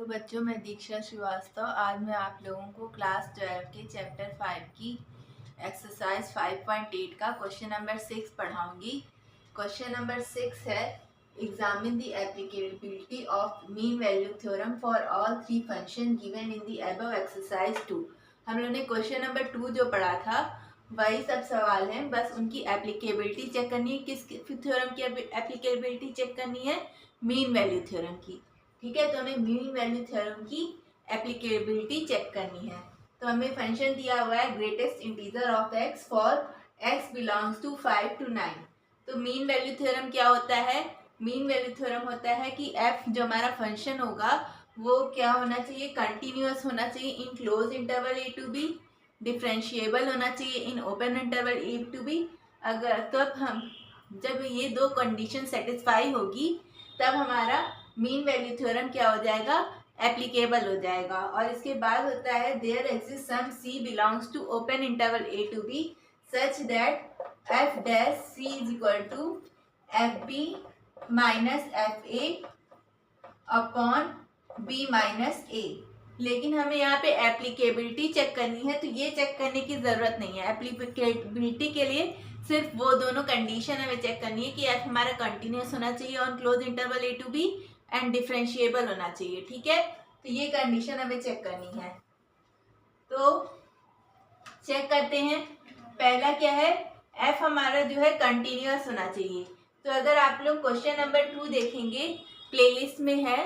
Hello बच्चों, मैं दीक्षा श्रीवास्तव। आज मैं आप लोगों को क्लास 12 के चैप्टर 5 की एक्सरसाइज 5.8 का क्वेश्चन नंबर 6 पढ़ाऊंगी। क्वेश्चन नंबर 6 है examine the applicability of mean value theorem for all three function given in the above exercise 2। हम लोगों ने क्वेश्चन नंबर 2 जो पढ़ा था वही सब सवाल हैं, बस उनकी एप्लीकेबिलिटी चेक करनी है। किस थ्योरम की एप्लीकेबिलिटी चेक करनी है? मीन वैल्यू थ्योरम की। ठीक है, तो हमें मीन वैल्यू थ्योरम की एप्लीकेबिलिटी चेक करनी है। तो हमें फंक्शन दिया हुआ है greatest integer of X for X belongs to 5 to 9। तो मीन वैल्यू थ्योरम क्या होता है? मीन वैल्यू थ्योरम होता है कि एफ जो हमारा फंक्शन होगा वो क्या होना चाहिए? कंटिन्यूअस होना चाहिए in close interval A to B, differentiable होना चाहिए in open interval A to B. अगर तब हम जब ये दो कंडीशन सेटिस्फाई होगी तब हमारा मीन वैल्यू थ्योरम क्या हो जाएगा? एप्लीकेबल हो जाएगा। और इसके बाद होता है there exist some C belongs to open interval A to B such that F dash C is equal to F B minus F A upon B minus A. लेकिन हमें यहाँ पे एप्लीकेबिलिटी चेक करनी है, तो ये चेक करने की जरूरत नहीं है। एप्लीकेबिलिटी के लिए सिर्फ वो दोनों कंडीशन हमें चेक करनी है कि एफ हमारा कंटिन्यूस होना चाहिए on close interval A to B and differentiable होना चाहिए। ठीक है, तो ये कंडीशन हमें चेक करनी है। तो चेक करते हैं। पहला क्या है? एफ हमारा जो है कंटिन्यूअस होना चाहिए। तो अगर आप लोग क्वेश्चन नंबर 2 देखेंगे, प्लेलिस्ट में है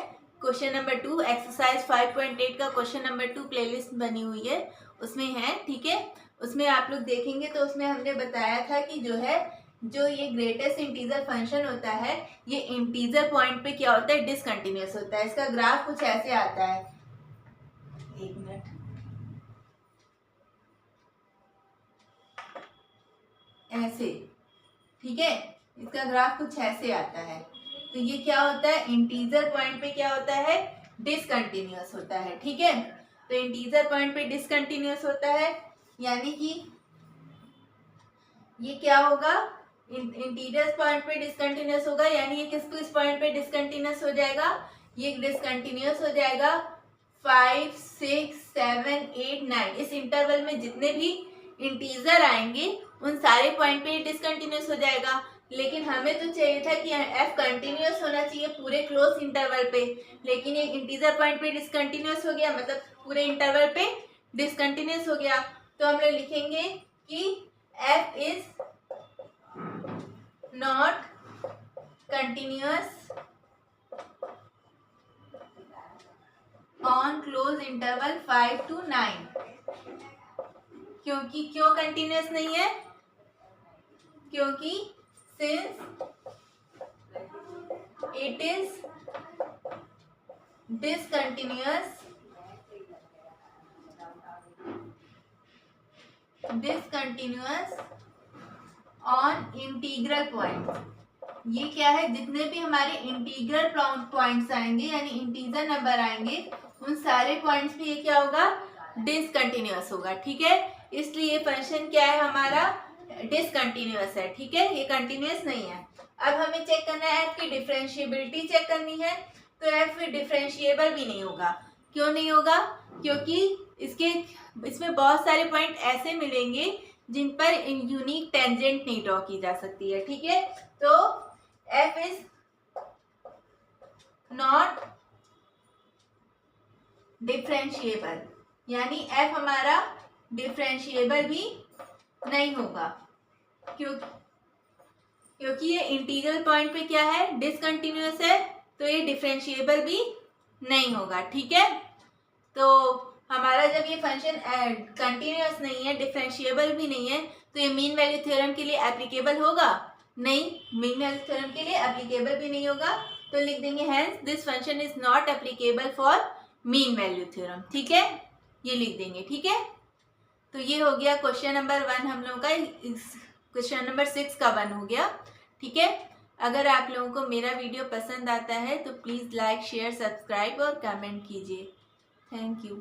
क्वेश्चन नंबर 2, एक्सरसाइज 5.8 का क्वेश्चन नंबर 2 प्लेलिस्ट बनी हुई है, उसमें है। ठीक है, उसमें आप लोग देखेंगे तो उसमें हमने बताया था कि जो ये ग्रेटेस्ट इंटीजर फंक्शन होता है ये इंटीजर पॉइंट पे क्या होता है? डिसकंटिन्यूअस होता है। इसका ग्राफ कुछ ऐसे आता है, एक मिनट, ऐसे। ठीक है, इसका ग्राफ कुछ ऐसे आता है। तो ये क्या होता है? इंटीजर पॉइंट पे क्या होता है? डिसकंटिन्यूअस होता है। ठीक है, तो इंटीजर पॉइंट पे डिसकंटिन्यूअस होता है, यानी कि ये क्या होगा? इंटीरियर पॉइंट पे डिसकंटिन्यूअस होगा, यानी ये किस पॉइंट पे डिसकंटिन्यूअस हो जाएगा? ये डिसकंटिन्यूअस हो जाएगा 5, 6, 7, 8, 9। इस इंटरवल में जितने भी इंटीजर आएंगे उन सारे पॉइंट पे डिसकंटिन्यूअस हो जाएगा। लेकिन हमें तो चाहिए था कि एफ कंटिन्यूअस होना चाहिए पूरे क्लोज इंटरवल पे, लेकिन ये इंटीजर पॉइंट पे डिसकंटिन्यूअस हो गया, मतलब पूरे इंटरवल पे डिसकंटिन्यूअस हो गया। तो हम लोग लिखेंगे कि f is not continuous on close interval 5 to 9। क्यों कंटिन्यूस नहीं है? क्योंकि since it is discontinuous on integral point. ये क्या है? जितने भी हमारे इंटीग्रल पॉइंट्स आएंगे यानी इंटीजर नंबर आएंगे उन सारे पॉइंट्स पे ये क्या होगा? डिसकंटिन्यूअस होगा। ठीक है, इसलिए ये फंक्शन क्या है हमारा? डिसकंटिन्यूअस है। ठीक है, ये कंटिन्यूअस नहीं है। अब हमें चेक करना है एफ की डिफरेंशिएबिलिटी चेक करनी है। तो एफ डिफरेंशिएबल भी नहीं होगा। क्यों नहीं होगा? क्योंकि इसमें बहुत सारे पॉइंट ऐसे मिलेंगे जिन पर यूनिक टेंजेंट नहीं ड्रॉ की जा सकती है। ठीक है, तो f इज नॉट डिफरेंशिएबल, यानी f हमारा डिफरेंशिएबल भी नहीं होगा। क्योंकि ये इंटीग्रल पॉइंट पे क्या है? डिसकंटिन्यूअस है, तो ये डिफरेंशिएबल भी नहीं होगा। ठीक है, तो हमारा जब ये फंक्शन कंटिन्यूअस नहीं है, डिफरेंशिएबल भी नहीं है, तो ये मीन वैल्यू थ्योरम के लिए एप्लीकेबल होगा? नहीं, मीन वैल्यू थ्योरम के लिए एप्लीकेबल भी नहीं होगा। तो लिख देंगे hence this function is not applicable for mean value theorem. ठीक है, ये लिख देंगे। ठीक है, तो ये हो गया क्वेश्चन नंबर 1 हम लोगों का। क्वेश्चन नंबर 6 का 1 हो गया। ठीक है, अगर आप लोगों को मेरा वीडियो पसंद आता है तो प्लीज़ लाइक, शेयर, सब्सक्राइब और कमेंट कीजिए। Thank you.